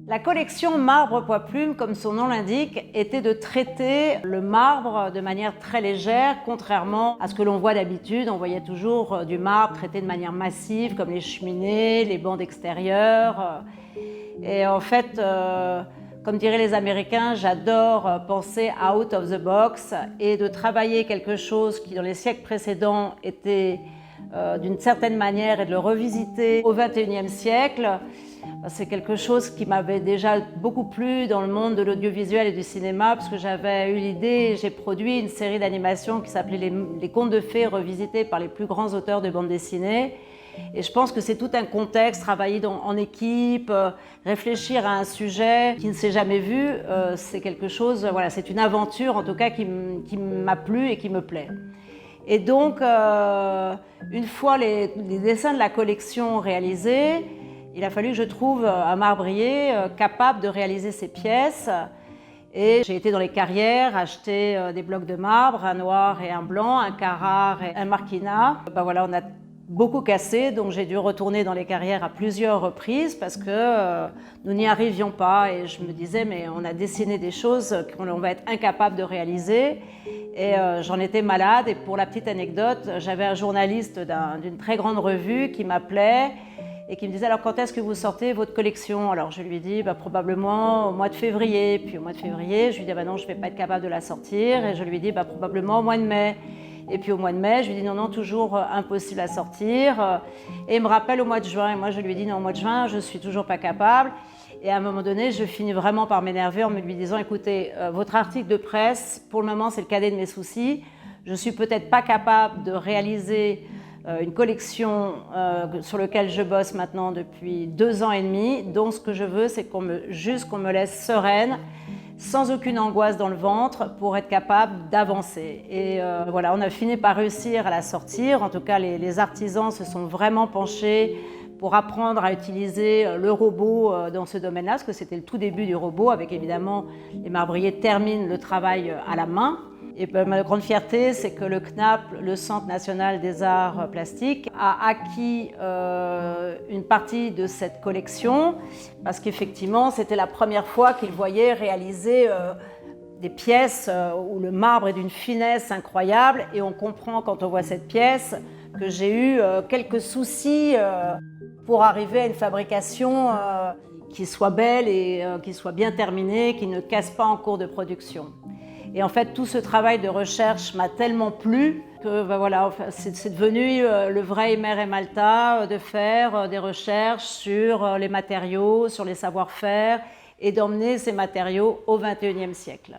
La collection Marbre Poids Plume, comme son nom l'indique, était de traiter le marbre de manière très légère, contrairement à ce que l'on voit d'habitude. On voyait toujours du marbre traité de manière massive, comme les cheminées, les bandes extérieures. Et en fait, comme diraient les Américains, j'adore penser out of the box et de travailler quelque chose qui, dans les siècles précédents, était d'une certaine manière et de le revisiter au XXIe siècle. C'est quelque chose qui m'avait déjà beaucoup plu dans le monde de l'audiovisuel et du cinéma, parce que j'avais eu l'idée, j'ai produit une série d'animations qui s'appelait les Contes de fées revisités par les plus grands auteurs de bande dessinée. Et je pense que c'est tout un contexte, travailler en équipe, réfléchir à un sujet qui ne s'est jamais vu, c'est quelque chose, voilà, c'est une aventure en tout cas qui m'a plu et qui me plaît. Et donc, une fois les dessins de la collection réalisés, il a fallu que je trouve un marbrier capable de réaliser ces pièces. Et j'ai été dans les carrières, acheter des blocs de marbre, un noir et un blanc, un Carrare et un Marquina. Voilà, on a beaucoup cassé, donc j'ai dû retourner dans les carrières à plusieurs reprises parce que nous n'y arrivions pas. Et je me disais, mais on a dessiné des choses qu'on va être incapable de réaliser. Et j'en étais malade. Et pour la petite anecdote, j'avais un journaliste d'une très grande revue qui m'appelait et qui me disait, alors quand est-ce que vous sortez votre collection? Alors je lui ai dit, probablement au mois de février. Puis au mois de février, je lui ai dit, non, je ne vais pas être capable de la sortir. Et je lui ai dit, probablement au mois de mai. Et puis au mois de mai, je lui ai dit, non, toujours impossible à sortir. Et il me rappelle au mois de juin. Et moi, je lui ai dit, non, au mois de juin, je ne suis toujours pas capable. Et à un moment donné, je finis vraiment par m'énerver en me lui disant, écoutez, votre article de presse, pour le moment, c'est le cadet de mes soucis. Je ne suis peut-être pas capable de réaliser une collection sur laquelle je bosse maintenant depuis 2 ans et demi. Donc, ce que je veux, c'est qu'on me laisse sereine, sans aucune angoisse dans le ventre, pour être capable d'avancer. Et voilà, on a fini par réussir à la sortir. En tout cas, les artisans se sont vraiment penchés pour apprendre à utiliser le robot dans ce domaine-là, parce que c'était le tout début du robot, avec évidemment les marbriers terminent le travail à la main. Et ma grande fierté, c'est que le CNAP, le Centre national des arts plastiques, a acquis une partie de cette collection, parce qu'effectivement, c'était la première fois qu'ils voyaient réaliser des pièces où le marbre est d'une finesse incroyable. Et on comprend quand on voit cette pièce que j'ai eu quelques soucis pour arriver à une fabrication qui soit belle et qui soit bien terminée, qui ne casse pas en cours de production. Et en fait, tout ce travail de recherche m'a tellement plu que voilà, c'est devenu le vrai Emer et Malta de faire des recherches sur les matériaux, sur les savoir-faire et d'emmener ces matériaux au XXIe siècle.